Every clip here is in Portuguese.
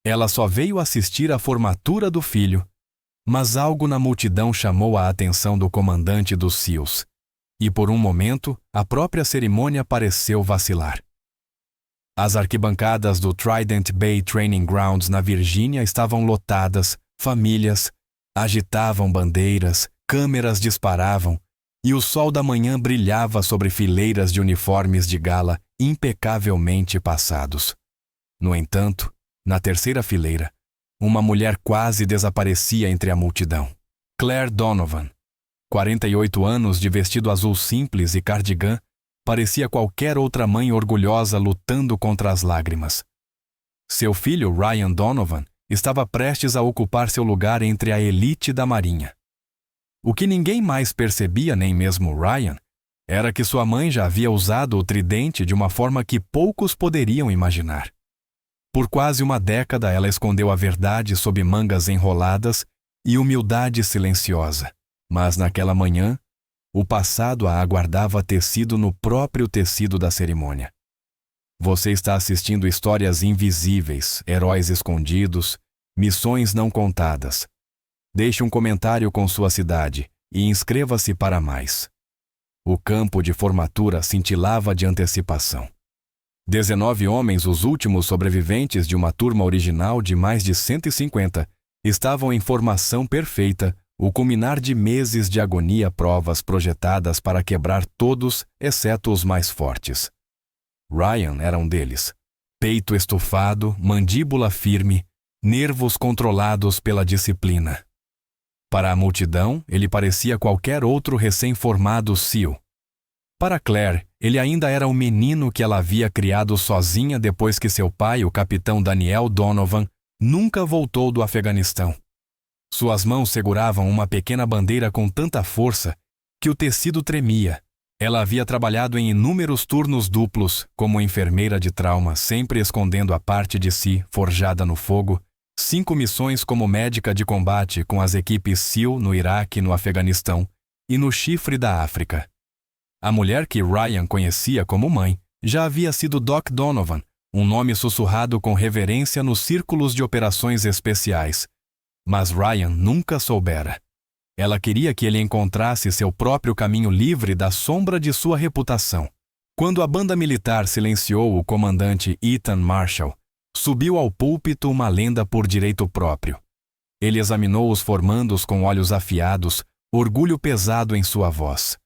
Ela só veio assistir à formatura do filho, mas algo na multidão chamou a atenção do comandante dos SEALs, e por um momento a própria cerimônia pareceu vacilar. As arquibancadas do Trident Bay Training Grounds na Virgínia estavam lotadas, famílias agitavam bandeiras, câmeras disparavam, e o sol da manhã brilhava sobre fileiras de uniformes de gala impecavelmente passados. No entanto, na terceira fileira, uma mulher quase desaparecia entre a multidão. Claire Donovan, 48 anos de vestido azul simples e cardigã, parecia qualquer outra mãe orgulhosa lutando contra as lágrimas. Seu filho, Ryan Donovan, estava prestes a ocupar seu lugar entre a elite da Marinha. O que ninguém mais percebia, nem mesmo Ryan, era que sua mãe já havia usado o tridente de uma forma que poucos poderiam imaginar. Por quase uma década ela escondeu a verdade sob mangas enroladas e humildade silenciosa, mas naquela manhã, o passado a aguardava tecido no próprio tecido da cerimônia. Você está assistindo histórias invisíveis, heróis escondidos, missões não contadas. Deixe um comentário com sua cidade e inscreva-se para mais. O campo de formatura cintilava de antecipação. 19 homens, os últimos sobreviventes de uma turma original de mais de 150, estavam em formação perfeita, o culminar de meses de agonia, provas projetadas para quebrar todos, exceto os mais fortes. Ryan era um deles. Peito estufado, mandíbula firme, nervos controlados pela disciplina. Para a multidão, ele parecia qualquer outro recém-formado SEAL. Para Claire, ele ainda era o menino que ela havia criado sozinha depois que seu pai, o capitão Daniel Donovan, nunca voltou do Afeganistão. Suas mãos seguravam uma pequena bandeira com tanta força que o tecido tremia. Ela havia trabalhado em inúmeros turnos duplos, como enfermeira de trauma, sempre escondendo a parte de si forjada no fogo, 5 missões como médica de combate com as equipes SEAL no Iraque e no Afeganistão, e no Chifre da África. A mulher que Ryan conhecia como mãe já havia sido Doc Donovan, um nome sussurrado com reverência nos círculos de operações especiais. Mas Ryan nunca soubera. Ela queria que ele encontrasse seu próprio caminho livre da sombra de sua reputação. Quando a banda militar silenciou o comandante Ethan Marshall, subiu ao púlpito uma lenda por direito próprio. Ele examinou os formandos com olhos afiados, orgulho pesado em sua voz.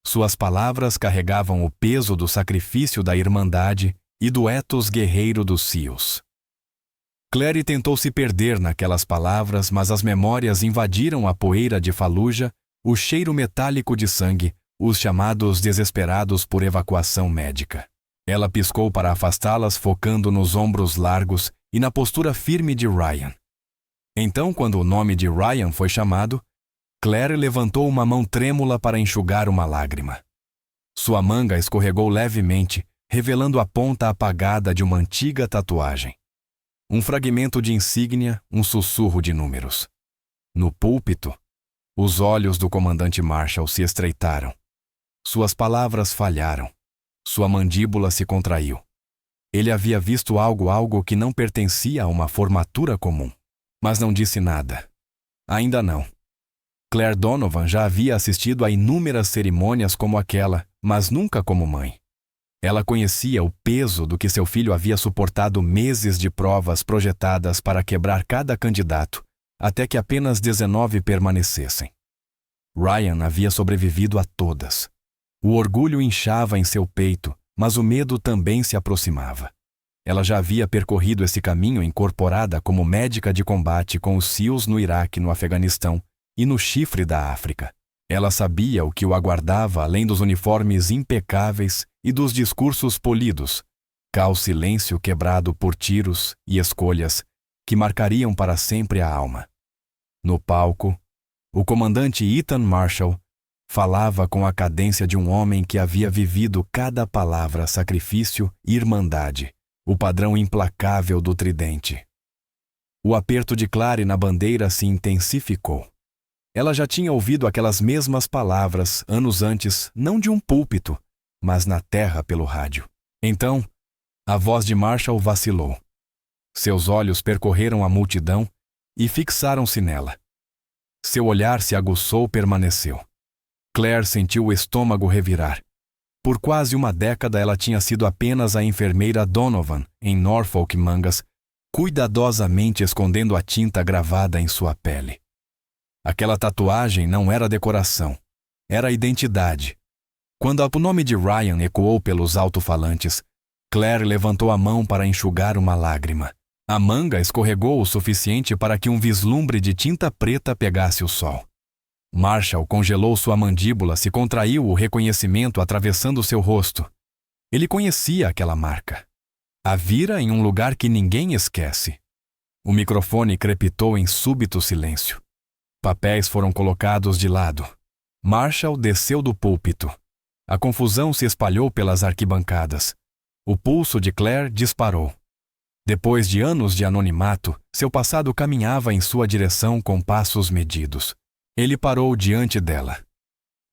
Suas palavras carregavam o peso do sacrifício da Irmandade e do ethos guerreiro dos SEALs. Claire tentou se perder naquelas palavras, mas as memórias invadiram a poeira de Fallujah, o cheiro metálico de sangue, os chamados desesperados por evacuação médica. Ela piscou para afastá-las, focando nos ombros largos e na postura firme de Ryan. Então, quando o nome de Ryan foi chamado, Claire levantou uma mão trêmula para enxugar uma lágrima. Sua manga escorregou levemente, revelando a ponta apagada de uma antiga tatuagem. Um fragmento de insígnia, um sussurro de números. No púlpito, os olhos do comandante Marshall se estreitaram. Suas palavras falharam. Sua mandíbula se contraiu. Ele havia visto algo que não pertencia a uma formatura comum. Mas não disse nada. Ainda não. Claire Donovan já havia assistido a inúmeras cerimônias como aquela, mas nunca como mãe. Ela conhecia o peso do que seu filho havia suportado, meses de provas projetadas para quebrar cada candidato, até que apenas 19 permanecessem. Ryan havia sobrevivido a todas. O orgulho inchava em seu peito, mas o medo também se aproximava. Ela já havia percorrido esse caminho incorporada como médica de combate com os SEALs no Iraque e no Afeganistão e no Chifre da África. Ela sabia o que o aguardava além dos uniformes impecáveis e dos discursos polidos, cal silêncio quebrado por tiros e escolhas que marcariam para sempre a alma. No palco, o comandante Ethan Marshall falava com a cadência de um homem que havia vivido cada palavra sacrifício e irmandade, o padrão implacável do tridente. O aperto de Claire na bandeira se intensificou. Ela já tinha ouvido aquelas mesmas palavras anos antes, não de um púlpito, mas na terra pelo rádio. Então, a voz de Marshall vacilou. Seus olhos percorreram a multidão e fixaram-se nela. Seu olhar se aguçou e permaneceu. Claire sentiu o estômago revirar. Por quase uma década ela tinha sido apenas a enfermeira Donovan, em Norfolk Mangas, cuidadosamente escondendo a tinta gravada em sua pele. Aquela tatuagem não era decoração, era identidade. Quando o nome de Ryan ecoou pelos alto-falantes, Claire levantou a mão para enxugar uma lágrima. A manga escorregou o suficiente para que um vislumbre de tinta preta pegasse o sol. Marshall congelou sua mandíbula, se contraiu o reconhecimento atravessando seu rosto. Ele conhecia aquela marca. A vira em um lugar que ninguém esquece. O microfone crepitou em súbito silêncio. Papéis foram colocados de lado. Marshall desceu do púlpito. A confusão se espalhou pelas arquibancadas. O pulso de Claire disparou. Depois de anos de anonimato, seu passado caminhava em sua direção com passos medidos. Ele parou diante dela.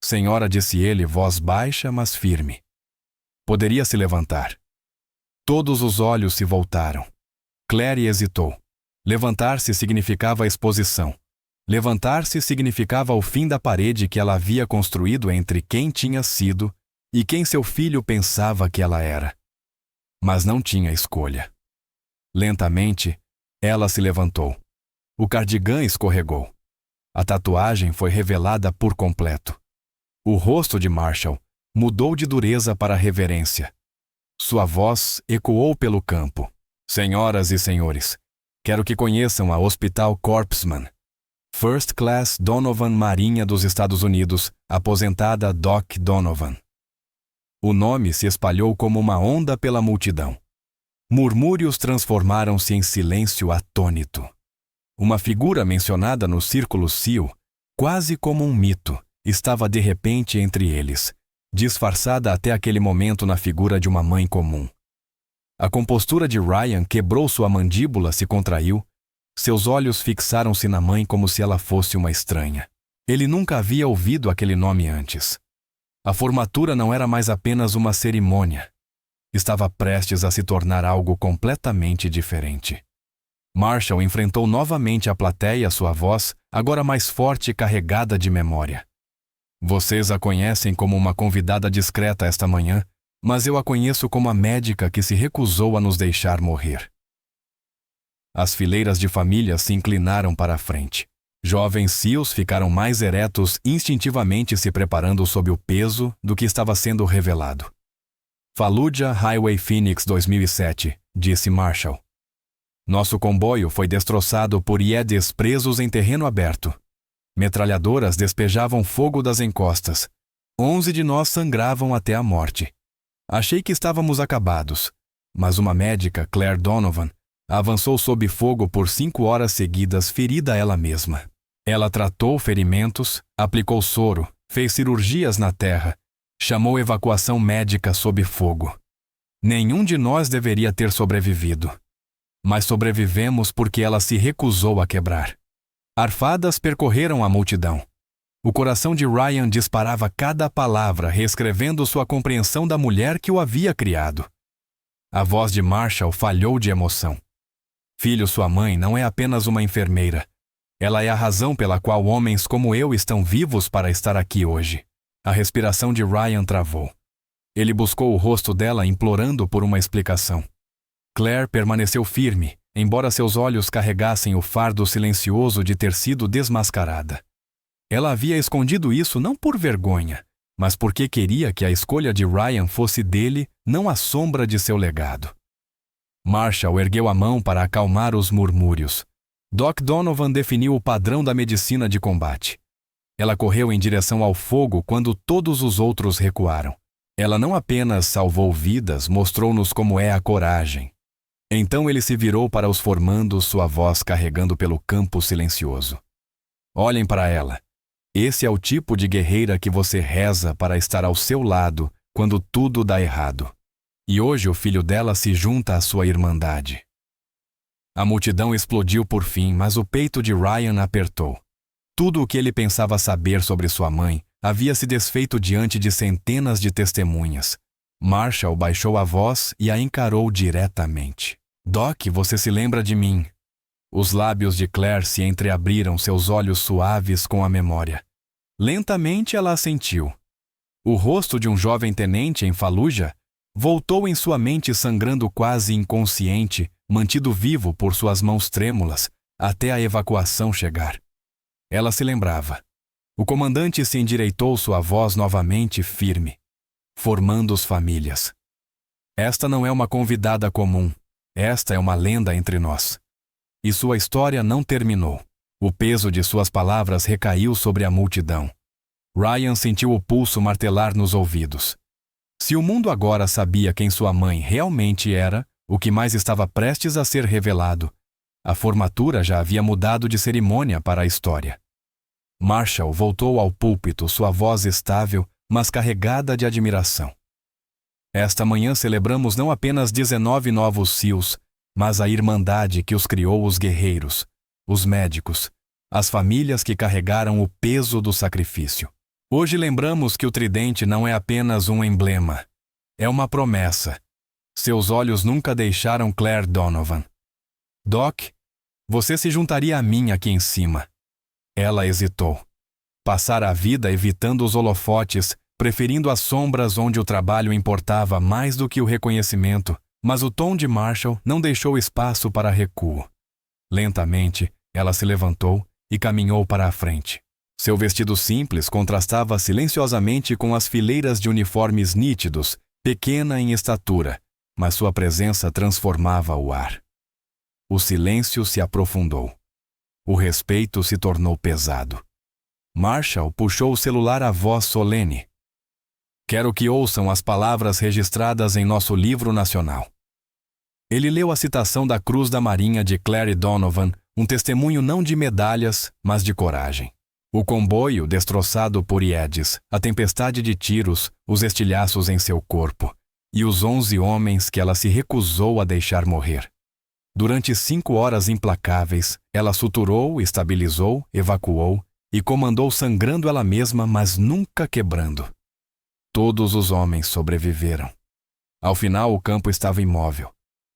Senhora, disse ele, voz baixa, mas firme. Poderia se levantar. Todos os olhos se voltaram. Claire hesitou. Levantar-se significava exposição. Levantar-se significava o fim da parede que ela havia construído entre quem tinha sido e quem seu filho pensava que ela era. Mas não tinha escolha. Lentamente, ela se levantou. O cardigã escorregou. A tatuagem foi revelada por completo. O rosto de Marshall mudou de dureza para reverência. Sua voz ecoou pelo campo. Senhoras e senhores, quero que conheçam a Hospital Corpsman. First Class Donovan, Marinha dos Estados Unidos, aposentada Doc Donovan. O nome se espalhou como uma onda pela multidão. Murmúrios transformaram-se em silêncio atônito. Uma figura mencionada no Círculo SEAL, quase como um mito, estava de repente entre eles, disfarçada até aquele momento na figura de uma mãe comum. A compostura de Ryan quebrou, sua mandíbula se contraiu, seus olhos fixaram-se na mãe como se ela fosse uma estranha. Ele nunca havia ouvido aquele nome antes. A formatura não era mais apenas uma cerimônia. Estava prestes a se tornar algo completamente diferente. Marshall enfrentou novamente a plateia, sua voz, agora mais forte e carregada de memória. Vocês a conhecem como uma convidada discreta esta manhã, mas eu a conheço como a médica que se recusou a nos deixar morrer. As fileiras de família se inclinaram para a frente. Jovens SEALs ficaram mais eretos, instintivamente se preparando sob o peso do que estava sendo revelado. Fallujah Highway Phoenix 2007, disse Marshall. Nosso comboio foi destroçado por IEDs presos em terreno aberto. Metralhadoras despejavam fogo das encostas. 11 de nós sangravam até a morte. Achei que estávamos acabados, mas uma médica, Claire Donovan, avançou sob fogo por 5 horas seguidas, ferida ela mesma. Ela tratou ferimentos, aplicou soro, fez cirurgias na terra, chamou evacuação médica sob fogo. Nenhum de nós deveria ter sobrevivido. Mas sobrevivemos porque ela se recusou a quebrar. Arfadas percorreram a multidão. O coração de Ryan disparava cada palavra, reescrevendo sua compreensão da mulher que o havia criado. A voz de Marshall falhou de emoção. Filho, sua mãe não é apenas uma enfermeira. Ela é a razão pela qual homens como eu estão vivos para estar aqui hoje. A respiração de Ryan travou. Ele buscou o rosto dela, implorando por uma explicação. Claire permaneceu firme, embora seus olhos carregassem o fardo silencioso de ter sido desmascarada. Ela havia escondido isso não por vergonha, mas porque queria que a escolha de Ryan fosse dele, não a sombra de seu legado. Marshall ergueu a mão para acalmar os murmúrios. Doc Donovan definiu o padrão da medicina de combate. Ela correu em direção ao fogo quando todos os outros recuaram. Ela não apenas salvou vidas, mostrou-nos como é a coragem. Então ele se virou para os formandos, sua voz carregando pelo campo silencioso. Olhem para ela. Esse é o tipo de guerreira que você reza para estar ao seu lado quando tudo dá errado. E hoje o filho dela se junta à sua irmandade. A multidão explodiu por fim, mas o peito de Ryan apertou. Tudo o que ele pensava saber sobre sua mãe havia se desfeito diante de centenas de testemunhas. Marshall baixou a voz e a encarou diretamente. Doc, você se lembra de mim? Os lábios de Claire se entreabriram, seus olhos suaves com a memória. Lentamente ela assentiu. O rosto de um jovem tenente em Fallujah voltou em sua mente, sangrando quase inconsciente, mantido vivo por suas mãos trêmulas, até a evacuação chegar. Ela se lembrava. O comandante se endireitou, sua voz novamente firme. Formando-os famílias. Esta não é uma convidada comum. Esta é uma lenda entre nós. E sua história não terminou. O peso de suas palavras recaiu sobre a multidão. Ryan sentiu o pulso martelar nos ouvidos. Se o mundo agora sabia quem sua mãe realmente era, o que mais estava prestes a ser revelado, a formatura já havia mudado de cerimônia para a história. Marshall voltou ao púlpito, sua voz estável, mas carregada de admiração. Esta manhã celebramos não apenas 19 novos SEALs, mas a irmandade que os criou, os guerreiros, os médicos, as famílias que carregaram o peso do sacrifício. Hoje lembramos que o tridente não é apenas um emblema, é uma promessa. Seus olhos nunca deixaram Claire Donovan. Doc, você se juntaria a mim aqui em cima. Ela hesitou. Passara a vida evitando os holofotes, preferindo as sombras onde o trabalho importava mais do que o reconhecimento, mas o tom de Marshall não deixou espaço para recuo. Lentamente, ela se levantou e caminhou para a frente. Seu vestido simples contrastava silenciosamente com as fileiras de uniformes nítidos, pequena em estatura, mas sua presença transformava o ar. O silêncio se aprofundou. O respeito se tornou pesado. Marshall puxou o celular à voz solene. Quero que ouçam as palavras registradas em nosso livro nacional. Ele leu a citação da Cruz da Marinha de Claire Donovan, um testemunho não de medalhas, mas de coragem. O comboio destroçado por IEDs, a tempestade de tiros, os estilhaços em seu corpo, e os 11 homens que ela se recusou a deixar morrer. Durante 5 horas implacáveis, ela suturou, estabilizou, evacuou e comandou sangrando ela mesma, mas nunca quebrando. Todos os homens sobreviveram. Ao final, o campo estava imóvel.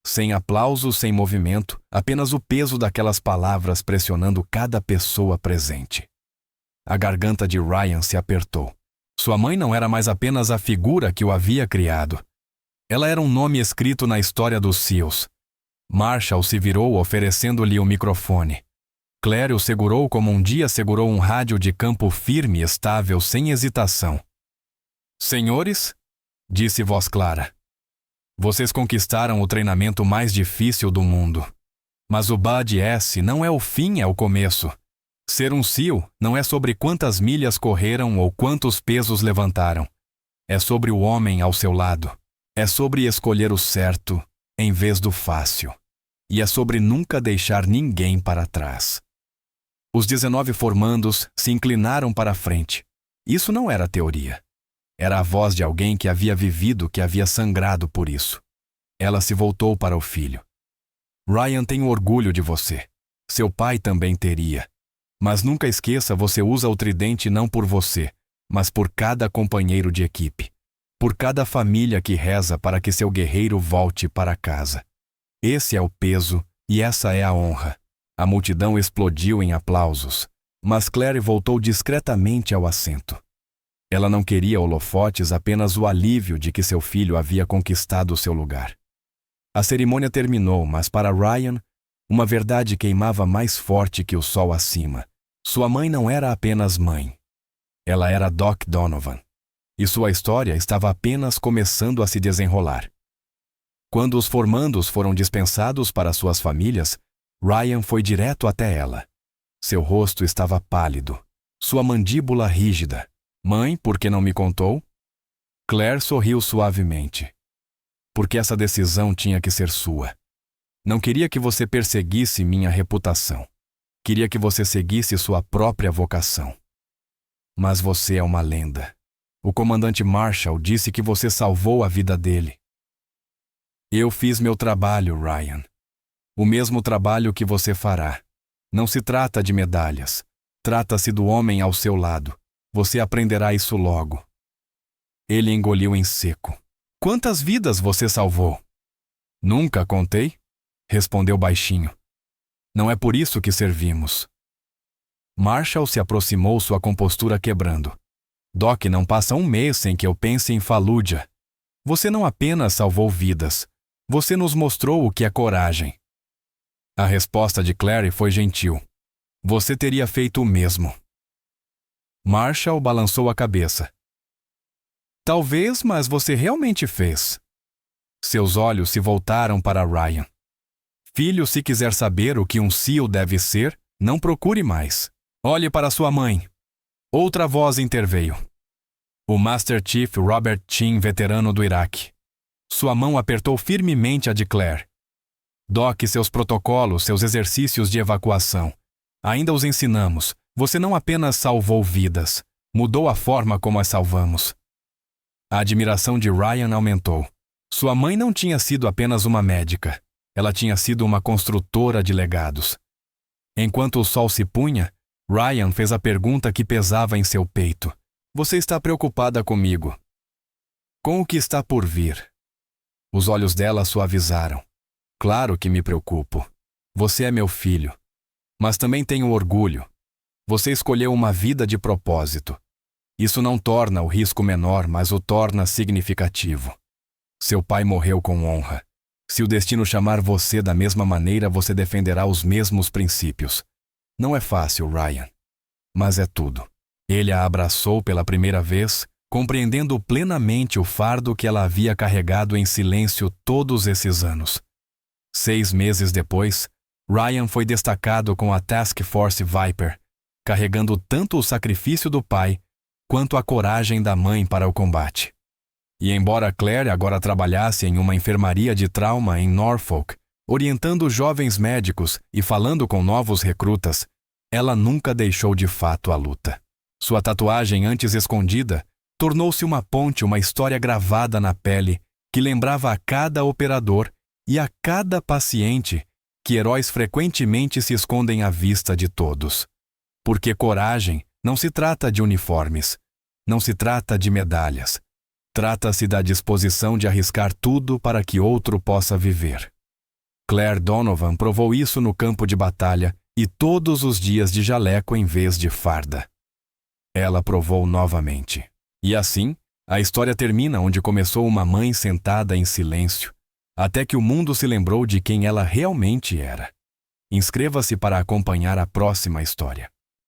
Sem aplausos, sem movimento, apenas o peso daquelas palavras pressionando cada pessoa presente. A garganta de Ryan se apertou. Sua mãe não era mais apenas a figura que o havia criado. Ela era um nome escrito na história dos SEALs. Marshall se virou oferecendo-lhe o microfone. Claire o segurou como um dia segurou um rádio de campo firme e estável, sem hesitação. Senhores, disse voz clara, vocês conquistaram o treinamento mais difícil do mundo. Mas o BAD-S não é o fim, é o começo. Ser um SEAL não é sobre quantas milhas correram ou quantos pesos levantaram. É sobre o homem ao seu lado. É sobre escolher o certo em vez do fácil. E é sobre nunca deixar ninguém para trás. Os 19 formandos se inclinaram para a frente. Isso não era teoria. Era a voz de alguém que havia vivido, que havia sangrado por isso. Ela se voltou para o filho. Ryan tem orgulho de você. Seu pai também teria. Mas nunca esqueça, você usa o tridente não por você, mas por cada companheiro de equipe. Por cada família que reza para que seu guerreiro volte para casa. Esse é o peso e essa é a honra. A multidão explodiu em aplausos, mas Claire voltou discretamente ao assento. Ela não queria holofotes, apenas o alívio de que seu filho havia conquistado seu lugar. A cerimônia terminou, mas para Ryan, uma verdade queimava mais forte que o sol acima. Sua mãe não era apenas mãe. Ela era Doc Donovan. E sua história estava apenas começando a se desenrolar. Quando os formandos foram dispensados para suas famílias, Ryan foi direto até ela. Seu rosto estava pálido, sua mandíbula rígida. Mãe, por que não me contou? Claire sorriu suavemente. Porque essa decisão tinha que ser sua. Não queria que você perseguisse minha reputação. Queria que você seguisse sua própria vocação. Mas você é uma lenda. O comandante Marshall disse que você salvou a vida dele. Eu fiz meu trabalho, Ryan. O mesmo trabalho que você fará. Não se trata de medalhas. Trata-se do homem ao seu lado. Você aprenderá isso logo. Ele engoliu em seco. Quantas vidas você salvou? Nunca contei? respondeu baixinho. Não é por isso que servimos. Marshall se aproximou, sua compostura quebrando. Doc, não passa um mês sem que eu pense em Fallujah. Você não apenas salvou vidas, você nos mostrou o que é coragem. A resposta de Claire foi gentil. Você teria feito o mesmo. Marshall balançou a cabeça. Talvez, mas você realmente fez. Seus olhos se voltaram para Ryan. Filho, se quiser saber o que um SEAL deve ser, não procure mais. Olhe para sua mãe. Outra voz interveio. O Master Chief Robert Chin, veterano do Iraque. Sua mão apertou firmemente a de Claire. Doc, seus protocolos, seus exercícios de evacuação. Ainda os ensinamos. Você não apenas salvou vidas, mudou a forma como as salvamos. A admiração de Ryan aumentou. Sua mãe não tinha sido apenas uma médica. Ela tinha sido uma construtora de legados. Enquanto o sol se punha, Ryan fez a pergunta que pesava em seu peito. Você está preocupada comigo? Com o que está por vir? Os olhos dela suavizaram. Claro que me preocupo. Você é meu filho. Mas também tenho orgulho. Você escolheu uma vida de propósito. Isso não torna o risco menor, mas o torna significativo. Seu pai morreu com honra. Se o destino chamar você da mesma maneira, você defenderá os mesmos princípios. Não é fácil, Ryan. Mas é tudo. Ele a abraçou pela primeira vez, compreendendo plenamente o fardo que ela havia carregado em silêncio todos esses anos. 6 meses depois, Ryan foi destacado com a Task Force Viper, carregando tanto o sacrifício do pai quanto a coragem da mãe para o combate. E embora Claire agora trabalhasse em uma enfermaria de trauma em Norfolk, orientando jovens médicos e falando com novos recrutas, ela nunca deixou de fato a luta. Sua tatuagem antes escondida tornou-se uma ponte, uma história gravada na pele que lembrava a cada operador e a cada paciente que heróis frequentemente se escondem à vista de todos. Porque coragem não se trata de uniformes, não se trata de medalhas. Trata-se da disposição de arriscar tudo para que outro possa viver. Claire Donovan provou isso no campo de batalha e todos os dias de jaleco em vez de farda. Ela provou novamente. E assim, a história termina onde começou uma mãe sentada em silêncio, até que o mundo se lembrou de quem ela realmente era. Inscreva-se para acompanhar a próxima história.